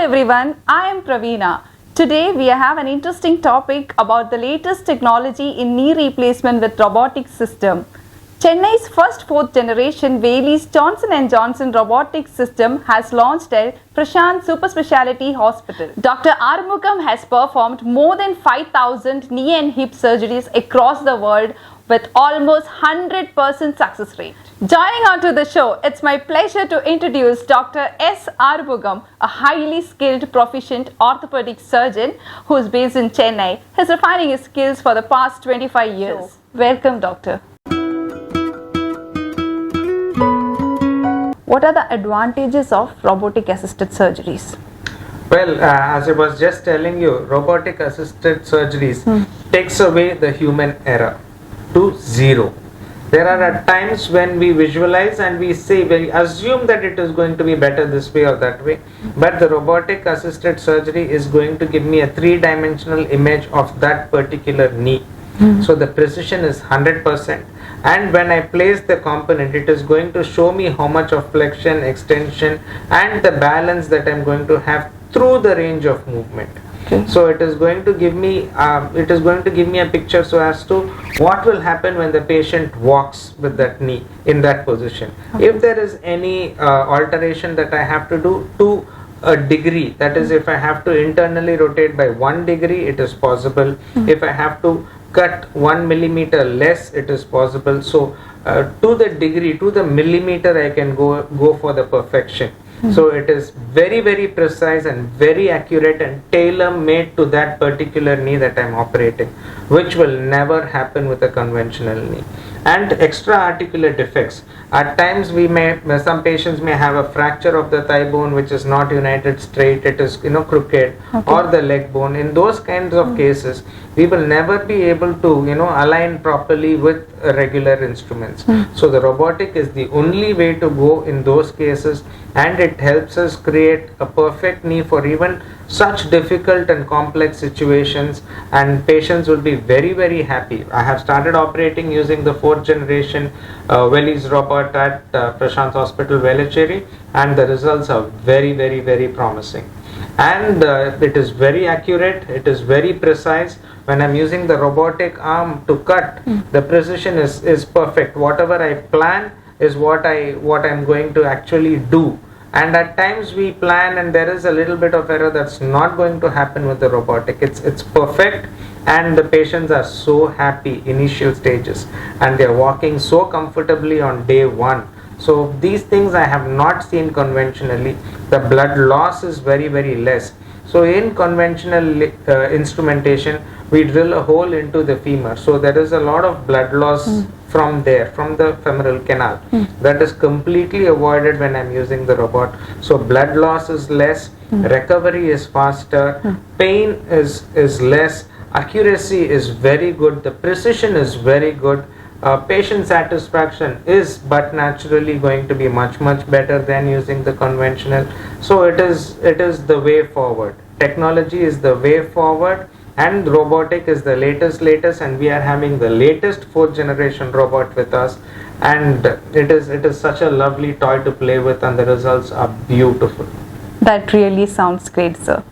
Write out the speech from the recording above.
everyone, I am Praveena. Today we have an interesting topic about the latest technology in knee replacement with robotic system. Chennai's first 4th generation Whaley's Johnson & Johnson robotic system has launched at Prashanth Super Speciality Hospital. Dr. Arumugam has performed more than 5,000 knee and hip surgeries across the world with almost 100% success rate. Joining on to the show, it's my pleasure to introduce Dr. S. Arumugam, a highly skilled proficient orthopedic surgeon who is based in Chennai. He's refining his skills for the past 25 years. Welcome, doctor. What are the advantages of robotic assisted surgeries? Well, as I was just telling you, robotic assisted surgeries takes away the human error to zero. There are times when we visualize and we say, we assume that it is going to be better this way or that way, but the robotic assisted surgery is going to give me a three-dimensional image of that particular knee. So the precision is 100%, and when I place the component, it is going to show me how much of flexion, extension and the balance that I am going to have through the range of movement. So it is going to give me a picture so as to what will happen when the patient walks with that knee in that position. If there is any alteration that I have to do to a degree, that is, if I have to internally rotate by 1 degree, it is possible. If I have to cut 1 millimeter less, it is possible. So to the degree, to the millimeter, I can go for the perfection. So it is very, very precise and very accurate and tailor-made to that particular knee that I am operating, which will never happen with a conventional knee. And extra articular defects. At times some patients may have a fracture of the thigh bone which is not united straight, it is crooked, or the leg bone. In those kinds of cases, we will never be able to align properly with regular instruments. So the robotic is the only way to go in those cases, and it helps us create a perfect knee for even such difficult and complex situations, and patients will be very, very happy. I have started operating using the 4th generation Whaley's robot at Prashanth Hospital, Velachery, and the results are very, very, very promising. And it is very accurate, it is very precise. When I'm using the robotic arm to cut, the precision is perfect. Whatever I plan is what I'm going to actually do. And at times we plan and there is a little bit of error that's not going to happen with the robotic. It's perfect, and the patients are so happy initial stages, and they're walking so comfortably on day 1. So these things I have not seen conventionally. The blood loss is very, very less. So in conventional instrumentation, we drill a hole into the femur. So there is a lot of blood loss from the femoral canal. That is completely avoided when I'm using the robot. So blood loss is less, recovery is faster, pain is less, accuracy is very good, the precision is very good. Patient satisfaction is but naturally going to be much, much better than using the conventional. So it is the way forward. Technology is the way forward, and robotic is the latest, and we are having the latest 4th generation robot with us, and it is such a lovely toy to play with, and the results are beautiful. That really sounds great, sir.